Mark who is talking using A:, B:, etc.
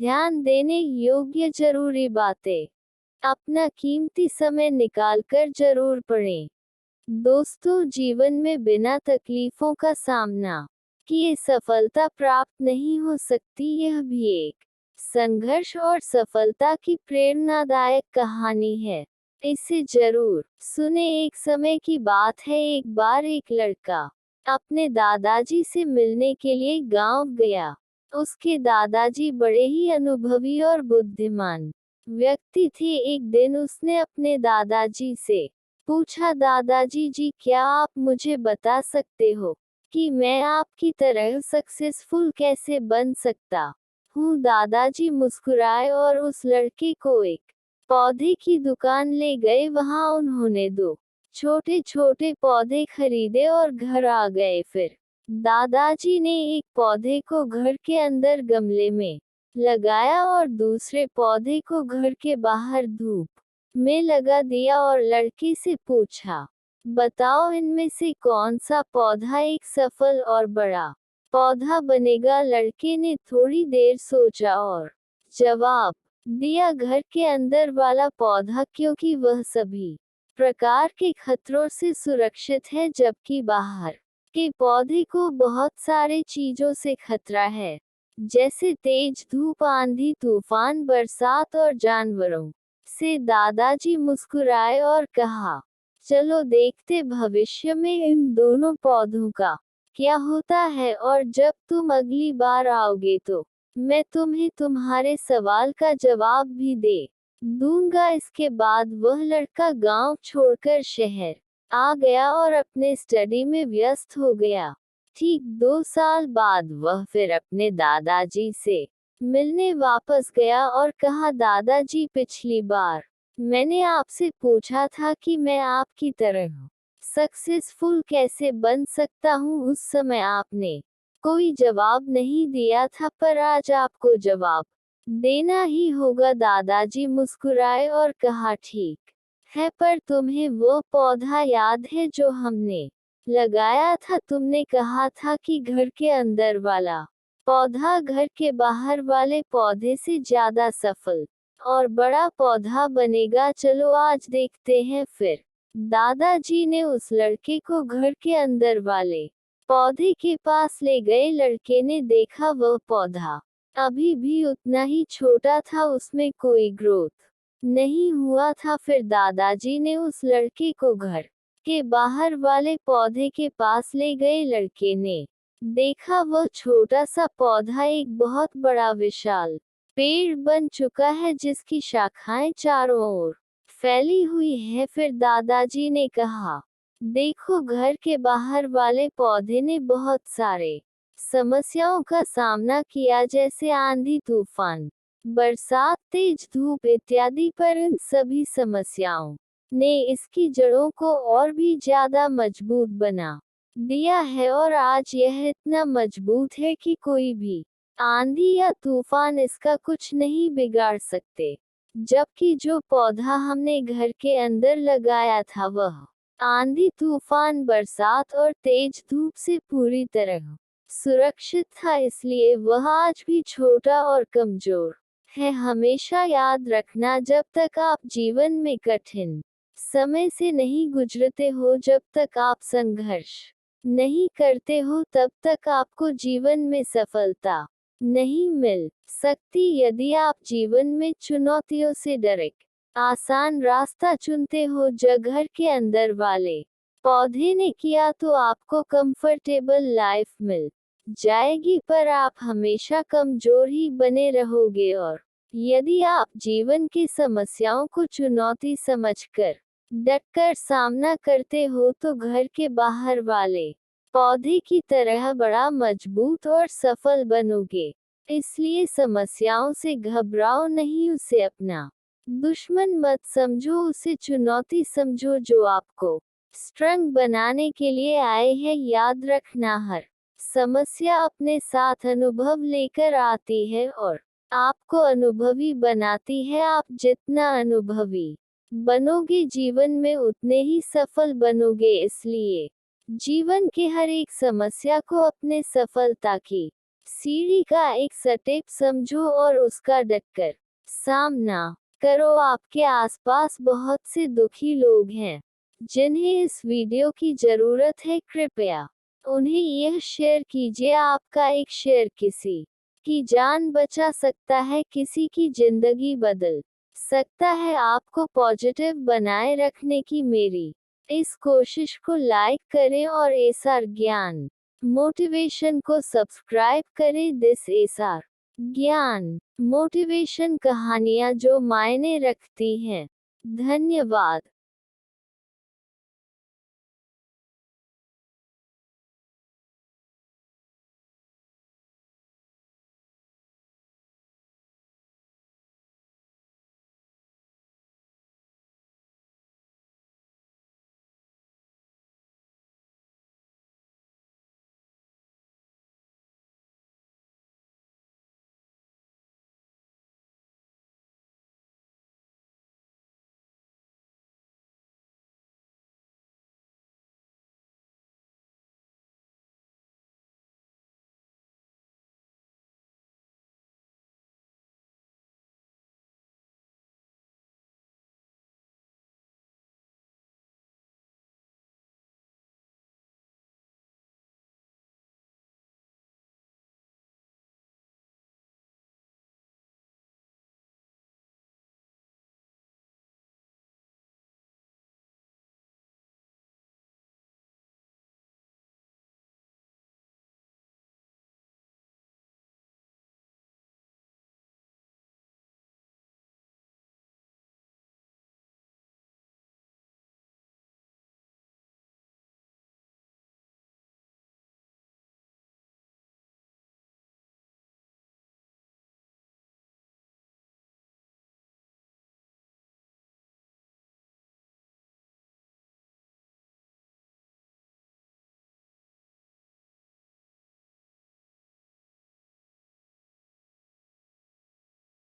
A: ध्यान देने योग्य जरूरी बातें। अपना कीमती समय निकालकर जरूर पढ़ें। दोस्तों, जीवन में बिना तकलीफों का सामना किए सफलता प्राप्त नहीं हो सकती। यह भी एक संघर्ष और सफलता की प्रेरणादायक कहानी है। इसे जरूर सुने। एक समय की बात है, एक बार एक लड़का अपने दादाजी से मिलने के लिए गांव गया। उसके दादाजी बड़े ही अनुभवी और बुद्धिमान व्यक्ति थे। एक दिन उसने अपने दादाजी से पूछा, दादाजी जी, क्या आप मुझे बता सकते हो कि मैं आपकी तरह सक्सेसफुल कैसे बन सकता हूँ? दादाजी मुस्कुराए और उस लड़के को एक पौधे की दुकान ले गए। वहाँ उन्होंने दो छोटे छोटे पौधे खरीदे और घर आ गए। फिर दादाजी ने एक पौधे को घर के अंदर गमले में लगाया और दूसरे पौधे को घर के बाहर धूप में लगा दिया और लड़के से पूछा, बताओ इनमें से कौन सा पौधा एक सफल और बड़ा पौधा बनेगा? लड़के ने थोड़ी देर सोचा और जवाब दिया, घर के अंदर वाला पौधा, क्योंकि वह सभी प्रकार के खतरों से सुरक्षित है, जबकि बाहर के पौधे को बहुत सारे चीजों से खतरा है, जैसे तेज धूप, आंधी तूफान, बरसात और जानवरों से। दादाजी मुस्कुराए और कहा, चलो देखते भविष्य में इन दोनों पौधों का क्या होता है, और जब तुम अगली बार आओगे तो मैं तुम्हें तुम्हारे सवाल का जवाब भी दे दूंगा। इसके बाद वह लड़का गांव छोड़कर शहर आ गया और अपने स्टडी में व्यस्त हो गया। ठीक 2 साल बाद वह फिर अपने दादाजी से मिलने वापस गया और कहा, दादाजी, पिछली बार मैंने आपसे पूछा था कि मैं आपकी तरह सक्सेसफुल कैसे बन सकता हूँ। उस समय आपने कोई जवाब नहीं दिया था, पर आज आपको जवाब देना ही होगा। दादाजी मुस्कुराए और कहा, ठीक है, पर तुम्हें वो पौधा याद है जो हमने लगाया था? तुमने कहा था कि घर के अंदर वाला पौधा घर के बाहर वाले पौधे से ज्यादा सफल और बड़ा पौधा बनेगा। चलो आज देखते हैं। फिर दादाजी ने उस लड़के को घर के अंदर वाले पौधे के पास ले गए। लड़के ने देखा वह पौधा अभी भी उतना ही छोटा था, उसमें कोई ग्रोथ नहीं हुआ था। फिर दादाजी ने उस लड़के को घर के बाहर वाले पौधे के पास ले गए। लड़के ने देखा वह छोटा सा पौधा एक बहुत बड़ा विशाल पेड़ बन चुका है, जिसकी शाखाएं चारों ओर फैली हुई है। फिर दादाजी ने कहा, देखो, घर के बाहर वाले पौधे ने बहुत सारे समस्याओं का सामना किया, जैसे आंधी तूफान, बरसात, तेज धूप इत्यादि, पर इन सभी समस्याओं ने इसकी जड़ों को और भी ज्यादा मजबूत बना दिया है, और आज यह इतना मजबूत है कि कोई भी आंधी या तूफान इसका कुछ नहीं बिगाड़ सकते। जबकि जो पौधा हमने घर के अंदर लगाया था वह आंधी तूफान, बरसात और तेज धूप से पूरी तरह सुरक्षित था, इसलिए वह आज भी छोटा और कमजोर है। हमेशा याद रखना, जब तक आप जीवन में कठिन समय से नहीं गुजरते हो, जब तक आप संघर्ष नहीं करते हो, तब तक आपको जीवन में सफलता नहीं मिल सकती। यदि आप जीवन में चुनौतियों से डरे आसान रास्ता चुनते हो, जो घर के अंदर वाले पौधे ने किया, तो आपको कंफर्टेबल लाइफ मिल जाएगी, पर आप हमेशा कमजोर ही बने रहोगे। और यदि आप जीवन की समस्याओं को चुनौती समझकर डटकर सामना करते हो, तो घर के बाहर वाले पौधे की तरह बड़ा, मजबूत और सफल बनोगे। इसलिए समस्याओं से घबराओ नहीं, उसे अपना दुश्मन मत समझो, उसे चुनौती समझो जो आपको स्ट्रॉन्ग बनाने के लिए आए हैं। याद रखना, हर समस्या अपने साथ अनुभव लेकर आती है और आपको अनुभवी बनाती है। आप जितना अनुभवी बनोगे जीवन में, उतने ही सफल बनोगे। इसलिए जीवन के हर एक समस्या को अपने सफलता की सीढ़ी का एक स्टेप समझो और उसका डटकर सामना करो। आपके आसपास बहुत से दुखी लोग हैं जिन्हें इस वीडियो की जरूरत है। कृपया उन्हें यह शेयर कीजिए। आपका एक शेयर किसी की जान बचा सकता है, किसी की जिंदगी बदल सकता है। आपको पॉजिटिव बनाए रखने की मेरी इस कोशिश को लाइक करें और एसआर ज्ञान मोटिवेशन को सब्सक्राइब करें। दिस एसआर ज्ञान मोटिवेशन, कहानियाँ जो मायने रखती हैं। धन्यवाद।